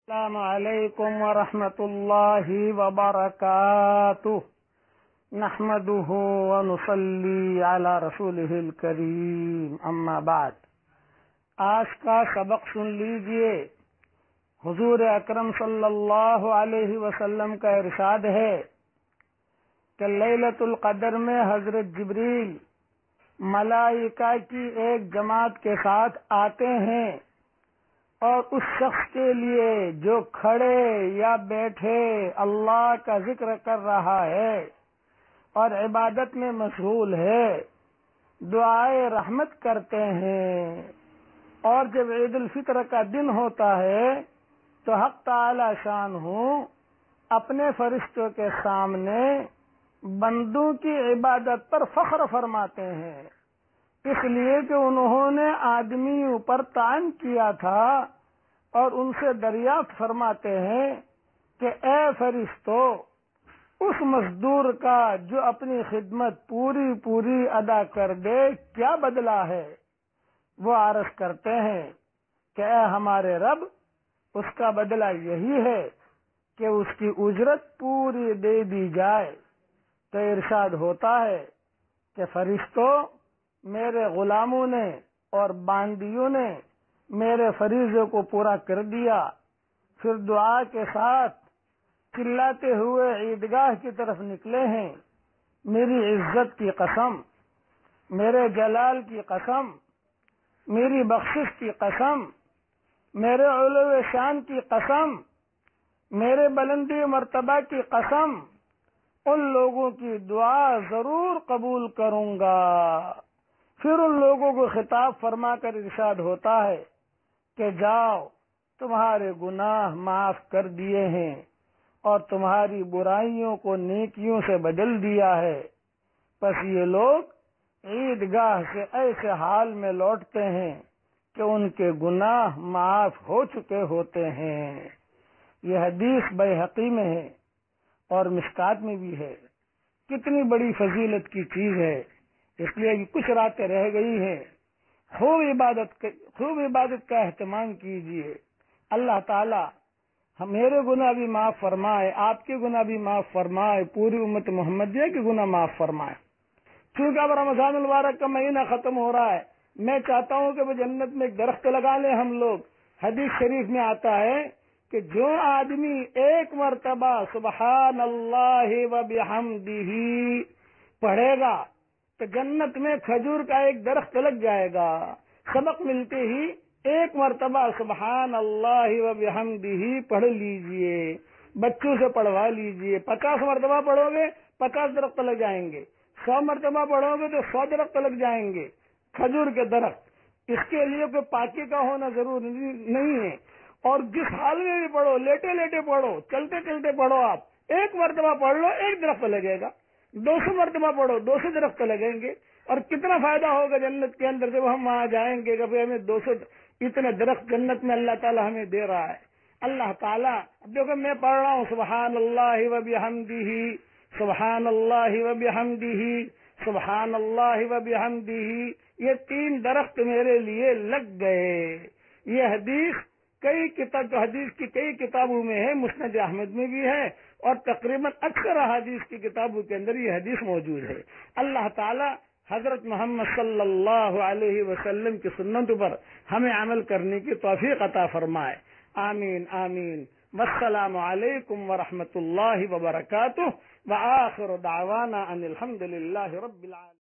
السلام علیکم ورحمۃ اللہ وبرکاتہ نحمده ونصلی علی رسولہ الکریم اما بعد۔ آج کا سبق سن لیجئے۔ حضور اکرم صلی اللہ علیہ وسلم کا ارشاد ہے کہ لیلۃ القدر میں حضرت جبریل ملائکہ کی ایک جماعت کے ساتھ آتے ہیں اور اس شخص کے لیے جو کھڑے یا بیٹھے اللہ کا ذکر کر رہا ہے اور عبادت میں مشغول ہے دعائے رحمت کرتے ہیں، اور جب عید الفطر کا دن ہوتا ہے تو حق تعالی شان اپنے فرشتوں کے سامنے بندوں کی عبادت پر فخر فرماتے ہیں، اس لیے کہ انہوں نے آدمیوں پر تعین کیا تھا، اور ان سے دریافت فرماتے ہیں کہ اے فرشتو، اس مزدور کا جو اپنی خدمت پوری ادا کر دے کیا بدلہ ہے؟ وہ عرض کرتے ہیں کہ اے ہمارے رب، اس کا بدلہ یہی ہے کہ اس کی اجرت پوری دے دی جائے۔ تو ارشاد ہوتا ہے کہ فرشتوں، میرے غلاموں نے اور باندیوں نے میرے فریضے کو پورا کر دیا، پھر دعا کے ساتھ چلاتے ہوئے عیدگاہ کی طرف نکلے ہیں۔ میری عزت کی قسم، میرے جلال کی قسم، میری بخشش کی قسم، میرے علو شان کی قسم، میرے بلندی مرتبہ کی قسم، ان لوگوں کی دعا ضرور قبول کروں گا۔ پھر ان لوگوں کو خطاب فرما کر ارشاد ہوتا ہے کہ جاؤ، تمہارے گناہ معاف کر دیے ہیں اور تمہاری برائیوں کو نیکیوں سے بدل دیا ہے۔ پس یہ لوگ عیدگاہ سے ایسے حال میں لوٹتے ہیں کہ ان کے گناہ معاف ہو چکے ہوتے ہیں۔ یہ حدیث بیہقی میں ہے اور مشکات میں بھی ہے۔ کتنی بڑی فضیلت کی چیز ہے، اس لیے کچھ راتیں رہ گئی ہیں، خوب عبادت کا اہتمام کیجیے۔ اللہ تعالی میرے گناہ بھی معاف فرمائے، آپ کے گناہ بھی معاف فرمائے، پوری امت محمدیہ کے گناہ معاف فرمائے۔ چونکہ اب رمضان المبارک کا مہینہ ختم ہو رہا ہے، میں چاہتا ہوں کہ وہ جنت میں ایک درخت لگا لیں ہم لوگ۔ حدیث شریف میں آتا ہے کہ جو آدمی ایک مرتبہ سبحان اللہ و بحمدہ پڑھے گا تو جنت میں کھجور کا ایک درخت لگ جائے گا۔ سبق ملتے ہی ایک مرتبہ سبحان اللہ و بحمدہ پڑھ لیجئے، بچوں سے پڑھوا لیجئے۔ 50 مرتبہ پڑھو گے 50 درخت لگ جائیں گے، 100 مرتبہ پڑھو گے تو 100 درخت لگ جائیں گے، کھجور کے درخت۔ اس کے لیے کوئی پاکی کا ہونا ضروری نہیں ہے، اور جس حال میں بھی پڑھو، لیٹے لیٹے پڑھو، چلتے چلتے پڑھو، آپ ایک مرتبہ پڑھ لو ایک درخت لگے گا، 200 مرتبہ پڑھو 200 درخت لگیں گے۔ اور کتنا فائدہ ہوگا جنت کے اندر جب ہم وہاں جائیں گے کہ ہمیں 200 اتنے درخت جنت میں اللہ تعالی ہمیں دے رہا ہے۔ اللہ تعالیٰ دیکھو، میں پڑھ رہا ہوں سبحان اللہ و بحمدہ، سبحان اللہ و بحمدہ، سبحان اللہ و بحمدہ، یہ 3 درخت میرے لیے لگ گئے۔ یہ حدیث حدیث کی کئی کتابوں میں ہے، مسند احمد میں بھی ہے، اور تقریباً اکثر حدیث کی کتابوں کے اندر یہ حدیث موجود ہے۔ اللہ تعالی حضرت محمد صلی اللہ علیہ وسلم کی سنتوں پر ہمیں عمل کرنے کی توفیق عطا فرمائے، آمین آمین۔ والسلام علیکم ورحمۃ اللہ وبرکاتہ، وآخر دعوانا ان الحمد للہ رب العالمین۔